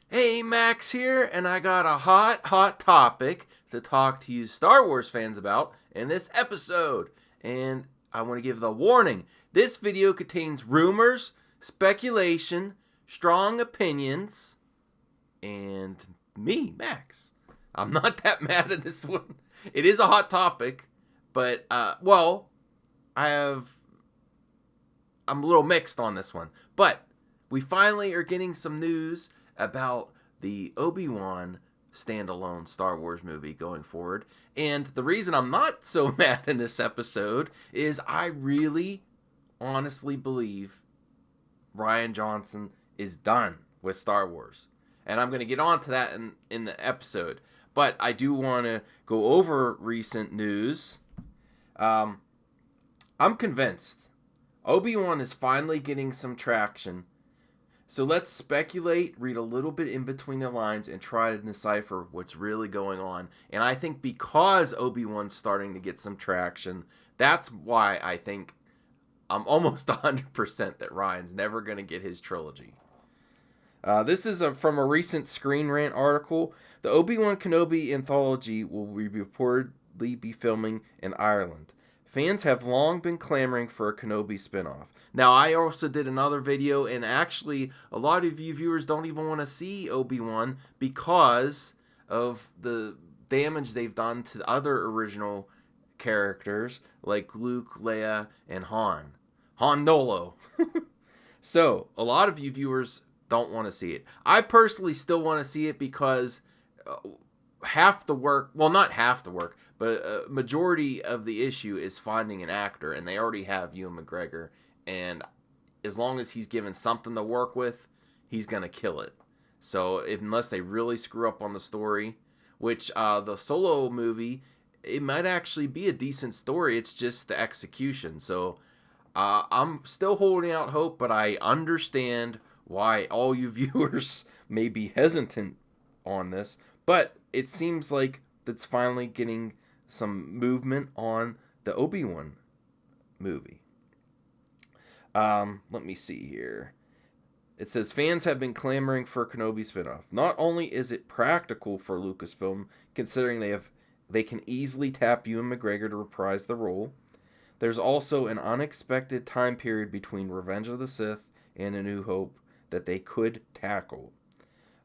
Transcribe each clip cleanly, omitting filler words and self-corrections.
Hey, Max here, and I got a hot topic to talk to you Star Wars fans about in this episode. And I want to give the warning this video contains rumors, speculation, strong opinions, and me, Max. I'm not that mad at this one. It is a hot topic, but, I have. I'm a little mixed on this one. But we finally are getting some news about the Obi Wan standalone Star Wars movie going forward. And the reason I'm not so mad in this episode is I really honestly believe Rian Johnson is done with Star Wars. And I'm going to get on to that in the episode. But I do want to go over recent news. Um, I'm convinced Obi Wan is finally getting some traction. So let's speculate, read a little bit in between the lines, and try to decipher what's really going on. And I think because Obi Wan's starting to get some traction, that's why I think I'm almost 100% that Ryan's never going to get his trilogy. This is from a recent Screen Rant article. The Obi Wan Kenobi Anthology will reportedly be filming in Ireland. Fans have long been clamoring for a Kenobi spinoff. Now, I also did another video, and actually, a lot of you viewers don't even want to see Obi-Wan because of the damage they've done to other original characters like Luke, Leia, and Han. Han Nolo. So, a lot of you viewers don't want to see it. I personally still want to see it because half the work, well, not half the work, but a majority of the issue is finding an actor, and they already have Ewan McGregor, and as long as he's given something to work with, he's going to kill it. So, unless they really screw up on the story, which the Solo movie, it might actually be a decent story, it's just the execution. So, I'm still holding out hope, but I understand why all you viewers may be hesitant on this. But it seems like it's finally getting some movement on the Obi-Wan movie. Let me see here. It says fans have been clamoring for a Kenobi spinoff. Not only is it practical for Lucasfilm, considering they can easily tap Ewan McGregor to reprise the role, there's also an unexpected time period between Revenge of the Sith and A New Hope that they could tackle.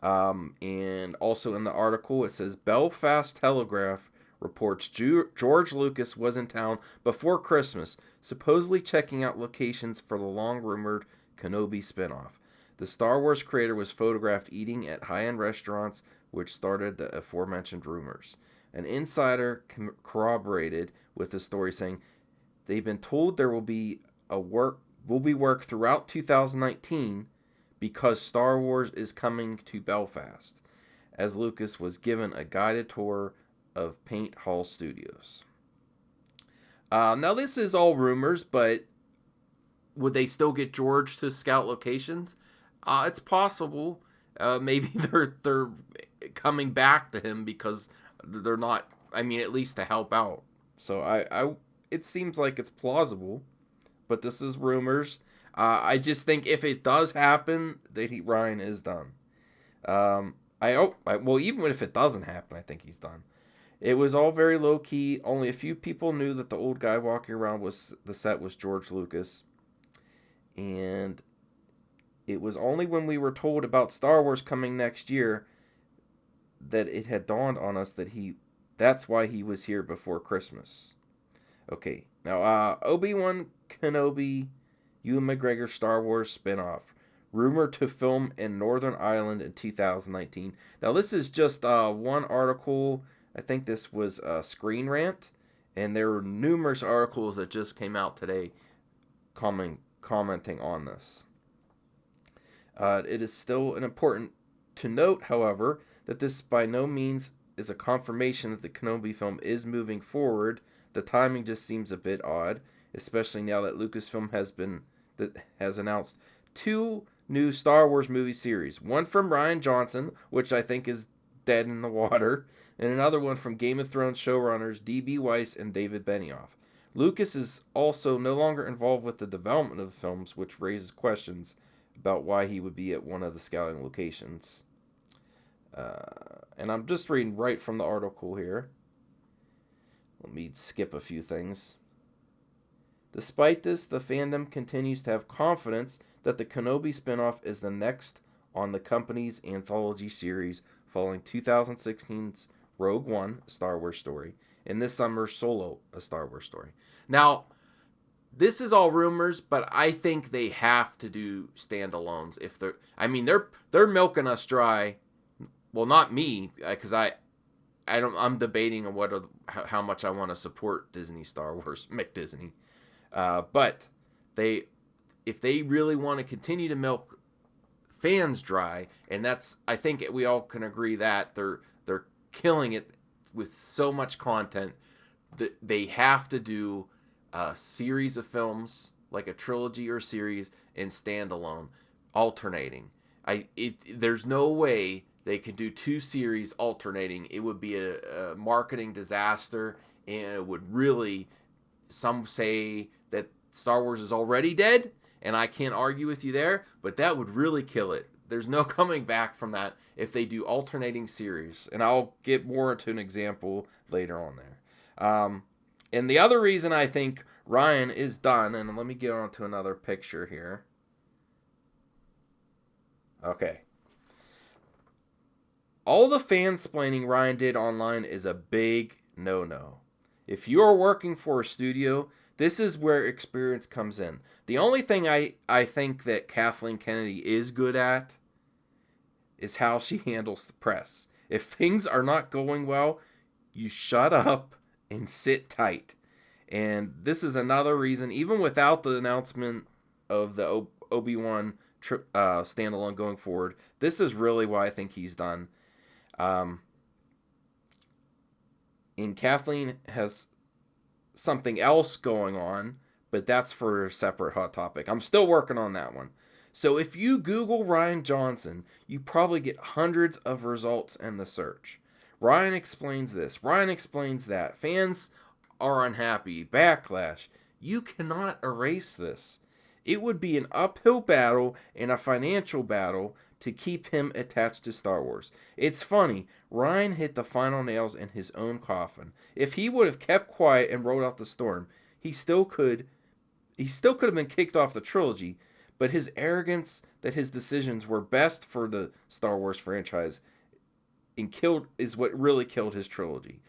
And also in the article, it says Belfast Telegraph reports George Lucas was in town before Christmas, supposedly checking out locations for the long rumored Kenobi spinoff. The Star Wars creator was photographed eating at high-end restaurants, which started the aforementioned rumors. An insider corroborated with the story, saying they've been told there will be work throughout 2019 because Star Wars is coming to Belfast, as Lucas was given a guided tour of Paint Hall Studios. Now, this is all rumors, but would they still get George to scout locations? It's possible. Maybe they're coming back to him because they're not. I mean, at least to help out. So it seems like it's plausible, but this is rumors. I just think if it does happen, that Ryan is done. Well, even if it doesn't happen, I think he's done. It was all very low key. Only a few people knew that the old guy walking around was the set was George Lucas, and it was only when we were told about Star Wars coming next year that it had dawned on us that that's why he was here before Christmas. Okay, now Obi-Wan Kenobi, Ewan McGregor Star Wars spinoff, rumored to film in Northern Ireland in 2019. Now this is just one article. I think this was Screen Rant, and there were numerous articles that just came out today commenting on this. It is still important to note, however, that this by no means is a confirmation that the Kenobi film is moving forward. The timing just seems a bit odd, especially now that Lucasfilm has announced two new Star Wars movie series. One from Rian Johnson, which I think is dead in the water, and another one from Game of Thrones showrunners D.B. Weiss and David Benioff. Lucas is also no longer involved with the development of the films, which raises questions about why he would be at one of the scouting locations. And I'm just reading right from the article here. Let me skip a few things. Despite this, the fandom continues to have confidence that the Kenobi spinoff is the next on the company's anthology series following 2016's Rogue One, a Star Wars story, and this summer's Solo, a Star Wars story. Now, this is all rumors, but I think they have to do standalones if they're milking us dry. Well, not me, because I'm debating on how much I want to support Disney Star Wars, McDisney. But if they really want to continue to milk fans dry, and I think we all can agree that they're killing it with so much content that they have to do a series of films, like a trilogy or series, and standalone, alternating. There's no way they could do two series alternating. It would be a marketing disaster, and it would really. Some say that Star Wars is already dead, and I can't argue with you there, but that would really kill it. There's no coming back from that if they do alternating series, and I'll get more into an example later on there. And the other reason I think Rian is done, and let me get on to another picture here. Okay. All the fansplaining Rian did online is a big no-no. If you are working for a studio, this is where experience comes in. The only thing I think that Kathleen Kennedy is good at is how she handles the press. If things are not going well, you shut up and sit tight. And this is another reason, even without the announcement of the Obi Wan standalone going forward, this is really why I think he's done. And Kathleen has something else going on, but that's for a separate hot topic. I'm still working on that one. So if you Google Rian Johnson, you probably get hundreds of results in the search. Rian explains this. Rian explains that. Fans are unhappy. Backlash. You cannot erase this. It would be an uphill battle and a financial battle to keep him attached to Star Wars. It's funny, Rian hit the final nails in his own coffin. If he would have kept quiet and rode out the storm, he still could have been kicked off the trilogy, but his arrogance that his decisions were best for the Star Wars franchise is what really killed his trilogy.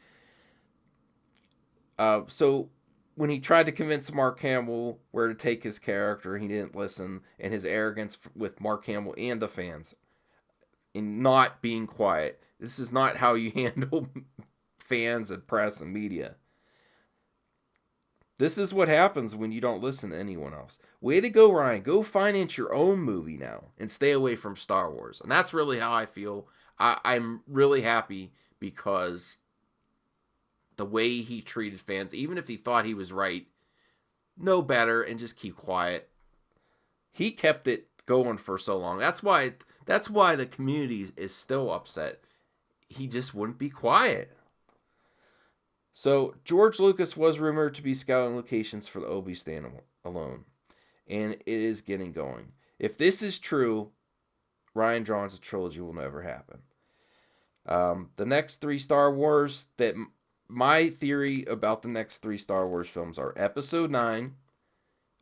So when he tried to convince Mark Hamill where to take his character, he didn't listen, and his arrogance with Mark Hamill and the fans in not being quiet. This is not how you handle fans and press and media. This is what happens when you don't listen to anyone else. Way to go, Rian. Go finance your own movie now and stay away from Star Wars. And that's really how I feel. I'm really happy because the way he treated fans, even if he thought he was right, know better and just keep quiet. He kept it going for so long. That's why the community is still upset. He just wouldn't be quiet. So George Lucas was rumored to be scouting locations for the Obi standalone, and it is getting going. If this is true, Rian Johnson Trilogy will never happen. The next three Star Wars my theory about the next three Star Wars films are Episode 9,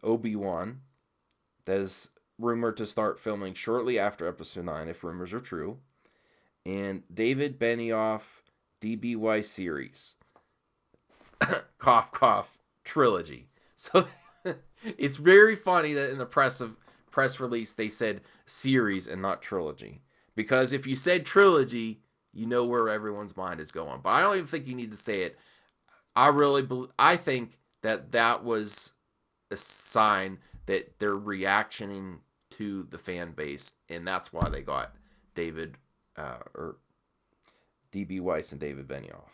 Obi Wan, that is rumored to start filming shortly after Episode 9, if rumors are true, and David Benioff D.B. Weiss series. Cough, cough, trilogy. So it's very funny that in the press release they said series and not trilogy. Because if you said trilogy, you know where everyone's mind is going. But I don't even think you need to say it. I think that was a sign that they're reactioning to the fan base, and that's why they got David or D.B. Weiss and David Benioff.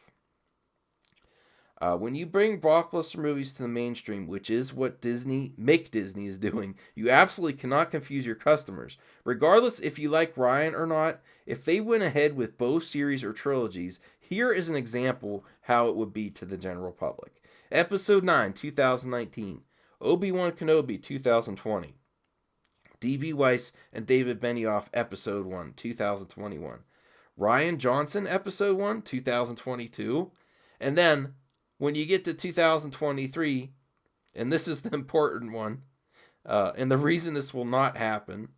When you bring blockbuster movies to the mainstream, which is what Disney is doing, you absolutely cannot confuse your customers. Regardless if you like Rian or not, if they went ahead with both series or trilogies, here is an example how it would be to the general public. Episode 9, 2019. Obi Wan Kenobi, 2020. D.B. Weiss and David Benioff, Episode 1, 2021. Rian Johnson Episode 1, 2022. And then when you get to 2023, and this is the important one, and the reason this will not happen,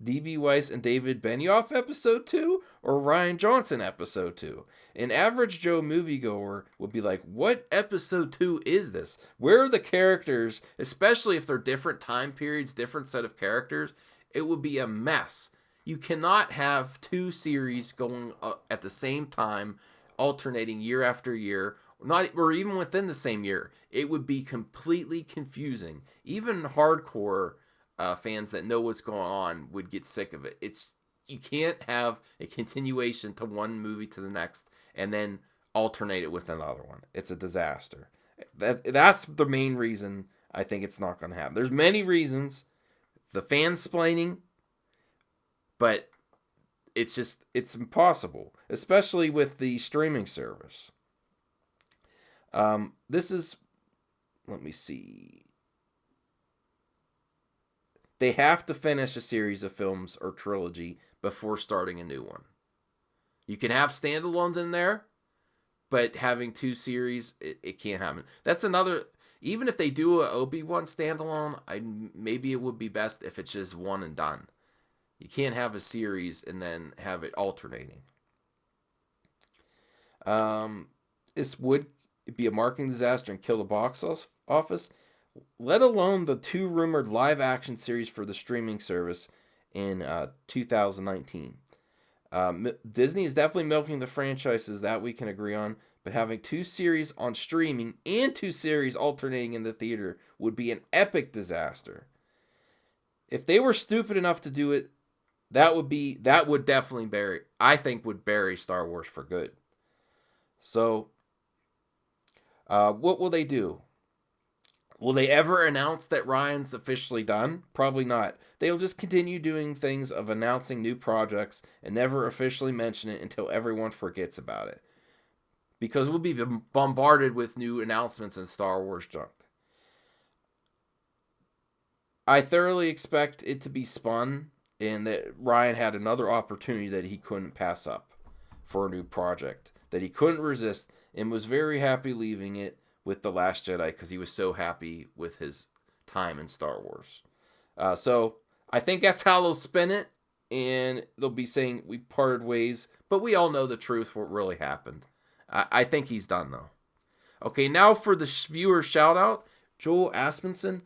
D.B. Weiss and David Benioff Episode 2 or Rian Johnson Episode 2. An average Joe moviegoer would be like, what Episode 2 is this? Where are the characters, especially if they're different time periods, different set of characters? It would be a mess. You cannot have two series going at the same time, alternating year after year, not or even within the same year. It would be completely confusing. Even hardcore fans that know what's going on would get sick of it. You can't have a continuation to one movie to the next and then alternate it with another one. It's a disaster. That's the main reason I think it's not going to happen. There's many reasons. The fansplaining, but it's impossible, especially with the streaming service. This is, let me see. They have to finish a series of films or trilogy before starting a new one. You can have standalones in there, but having two series, it can't happen. That's another, even if they do a Obi Wan standalone, maybe it would be best if it's just one and done. You can't have a series and then have it alternating. This would be a marketing disaster and kill the box office, let alone the two rumored live-action series for the streaming service in 2019. Disney is definitely milking the franchises, that we can agree on, but having two series on streaming and two series alternating in the theater would be an epic disaster. If they were stupid enough to do it, that would definitely bury Star Wars for good. So, what will they do? Will they ever announce that Ryan's officially done? Probably not. They'll just continue doing things of announcing new projects and never officially mention it until everyone forgets about it. Because we'll be bombarded with new announcements and Star Wars junk. I thoroughly expect it to be spun and that Ryan had another opportunity that he couldn't pass up for a new project, that he couldn't resist, and was very happy leaving it with The Last Jedi because he was so happy with his time in Star Wars. So I think that's how they'll spin it, and they'll be saying we parted ways, but we all know the truth, what really happened. I think he's done, though. Okay, now for the viewer shout-out, Joel Aspenson,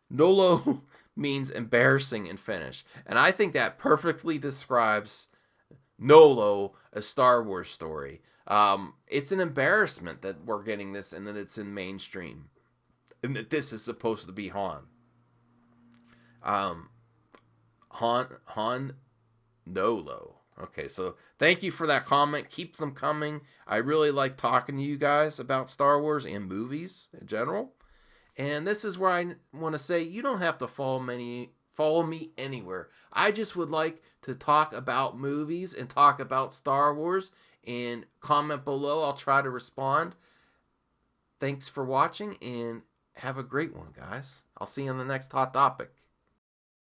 Nolo means embarrassing in Finnish, and I think that perfectly describes Nolo, a Star Wars story. It's an embarrassment that we're getting this and that it's in mainstream. And that this is supposed to be Han. Han Nolo. Okay, so thank you for that comment. Keep them coming. I really like talking to you guys about Star Wars and movies in general. And this is where I want to say you don't have to follow me anywhere. I just would like to talk about movies and talk about Star Wars, and comment below. I'll try to respond. Thanks for watching and have a great one, guys. I'll see you on the next hot topic.